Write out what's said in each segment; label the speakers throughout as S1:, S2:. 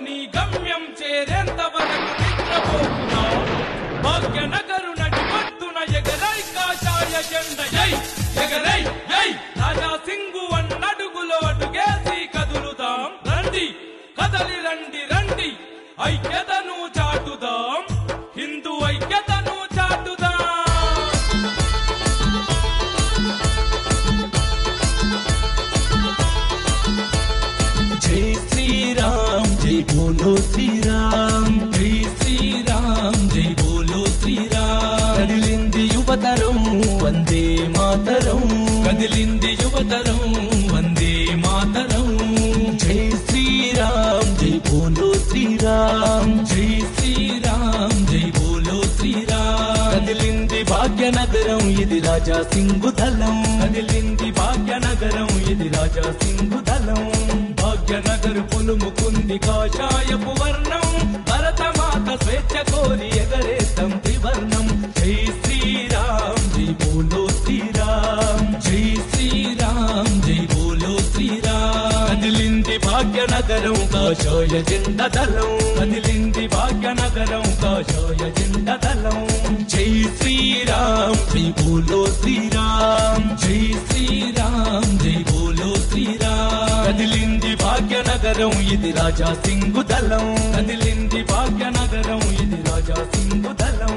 S1: నీ గమ్యం చేరేంత వరకు నిద్రపోతున్నా భాగ్యనగరు నడిపట్టున ఎగరై కాషాయ జెండ జై ఎగరై జై రాజా సింగు అన్నడుగులో అడుగేసి కదులుదాం రండి కదలి రండి రండి ఐక్యతను చాటుదాం హిందూ ఐక్యతను చాటుదాం
S2: జై శ్రీరామ్ జై బోలో శ్రీరామ్ జై శ్రీరామ్ జై బోలో శ్రీరామ్ కదిలింది యువతరం వందే మాతరం కదిలింది యువతరం వందే మాతరం జై శ్రీరామ్ జై బోలో శ్రీరామ్ జై శ్రీరామ్ జై బోలో శ్రీరామ్ కదిలింది భాగ్యనగరం ఇది రాజా సింగు దళం కదిలింది భాగ్యనగరం ఇది రాజా సింగు దళం భాగ్యనగరు పులుముకుంది కాషాయపు వర్ణం భరతమాత స్వేచ్ఛ కోరి ఎగరేతం త్రివర్ణం జై శ్రీరామ్ జై బోలో శ్రీరామ్ జై శ్రీరామ్ జై బోలో శ్రీరామ్ కదిలింది భాగ్యనగరం కాషాయ జెండ దళం కదిలింది భాగ్యనగరం కాషాయ జెండ దళం జై శ్రీరామ్ జై బోలో శ్రీరామ్ జై శ్రీరామ్ జై బోలో శ్రీరామ్ కదిలింది భాగ్యనగరం ఇది రాజా సింగు దళం కదిలింది భాగ్యనగరం ఇది రాజా సింగు దళం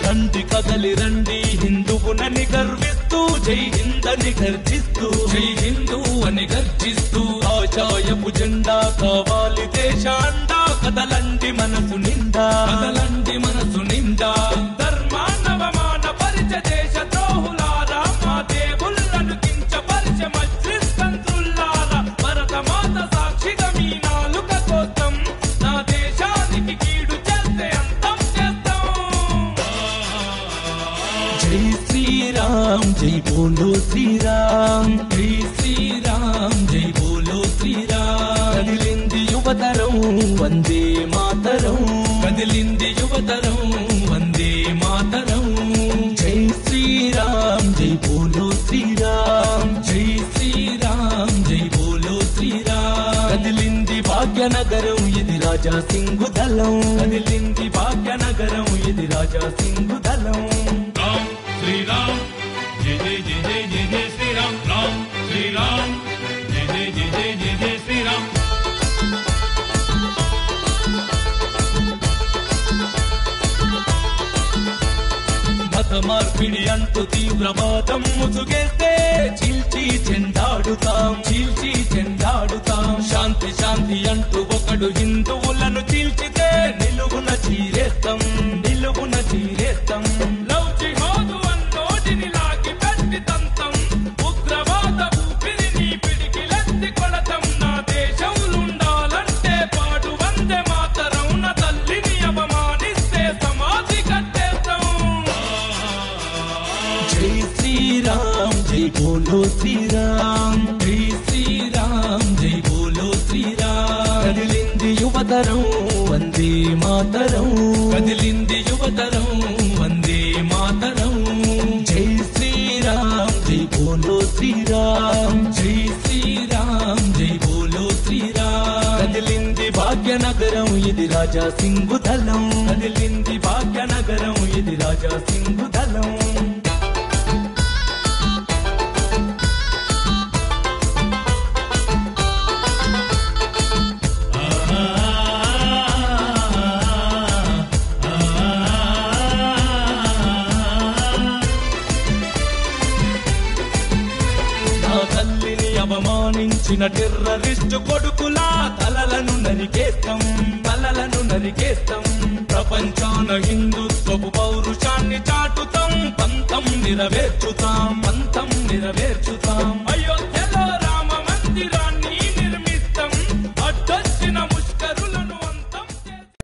S2: రండి కదలి రండి హిందువునని గర్విస్తూ జై హిందని గర్జిస్తూ జై హిందూ అని గర్జిస్తూ కాషాయపు జెండా కావాలి దేశాండా కదలండి మనసు నిండా కదలండి మనసు నిండా ధర్మానవమాన పరిచ దేశ ద్రోహులారా మా దేవుళ్ళను కించపరిచ మజ్లిస్ తంత్రుల్లారా భరతమాత సాక్షిగా మీ నాలుక కోసం నా దేశానికి కీడు చేస్తే అంతం చేస్తాం జై శ్రీరామ్ జై బోలో శ్రీరామ్ జై శ్రీరామ్ జై బోలో శ్రీరామ్ కదిలింది యువతరం వందే మాతరం కదిలింది యువతరం వందే మాతరం జై శ్రీరామ్ జై బోలో శ్రీరామ్ జై శ్రీరామ్ జై బోలో శ్రీరామ్ కదిలింది భాగ్యనగరం ఇది రాజా సింగు దళం కదిలింది భాగ్యనగరం ఇది రాజా సింగు దళం
S1: రామ్ శ్రీరామ్ జయ జయ జయ జయ జయ జయ శ్రీరామ్ రామ్ శ్రీరామ్ జయ జయ జయ జయ జయ జయ శ్రీరామ్
S2: మత మార్పిడి అంటూ తీవ్రవాదం ముసుగేస్తే చీల్చి చెండాడుతాం చీల్చి చెండాడుతాం శాంతి శాంతి అంటూ ఒకడు హిందువులను చీల్చితే నిలువున చీరేస్తాం నిలువున చీరేస్తాం
S1: లవ్ జిహాదు అన్నోటిని లాగి పెట్టి తంతం ఉగ్రవాద ఊపిరిని పిడికిలెత్తి కొడతాం నా దేశంలుండాలంటే పాడు వందే మాతరం నా తల్లిని అవమానిస్తే సమాధి కట్టేస్తాం
S2: జై శ్రీరామ్ జై బోలో శ్రీరామ్ జై శ్రీరామ్ జై బోలో శ్రీరామ్ కదిలింది యువతరం వందే మాతరం కదిలింది యువతరం వందే మాతరం జై శ్రీరామ్ జై బోలో శ్రీరామ్ జై శ్రీరామ్ జై బోలో శ్రీరామ్ కదిలింది భాగ్యనగరం ఇది రాజా సింగు దళం కదిలింది భాగ్యనగరం ఇది రాజా సింగు దళం నా తల్లిని అవమానించిన టెర్రరిస్టు కొడుకులా తలలను నరికేస్తాం తలలను నరికేస్తాం ప్రపంచాన హిందుత్వపు పౌరుషాన్ని చాటుతాం పంతం నెరవేర్చుతాం పంతం నెరవేర్చుతాం అయోధ్యలో రామ మందిరాన్ని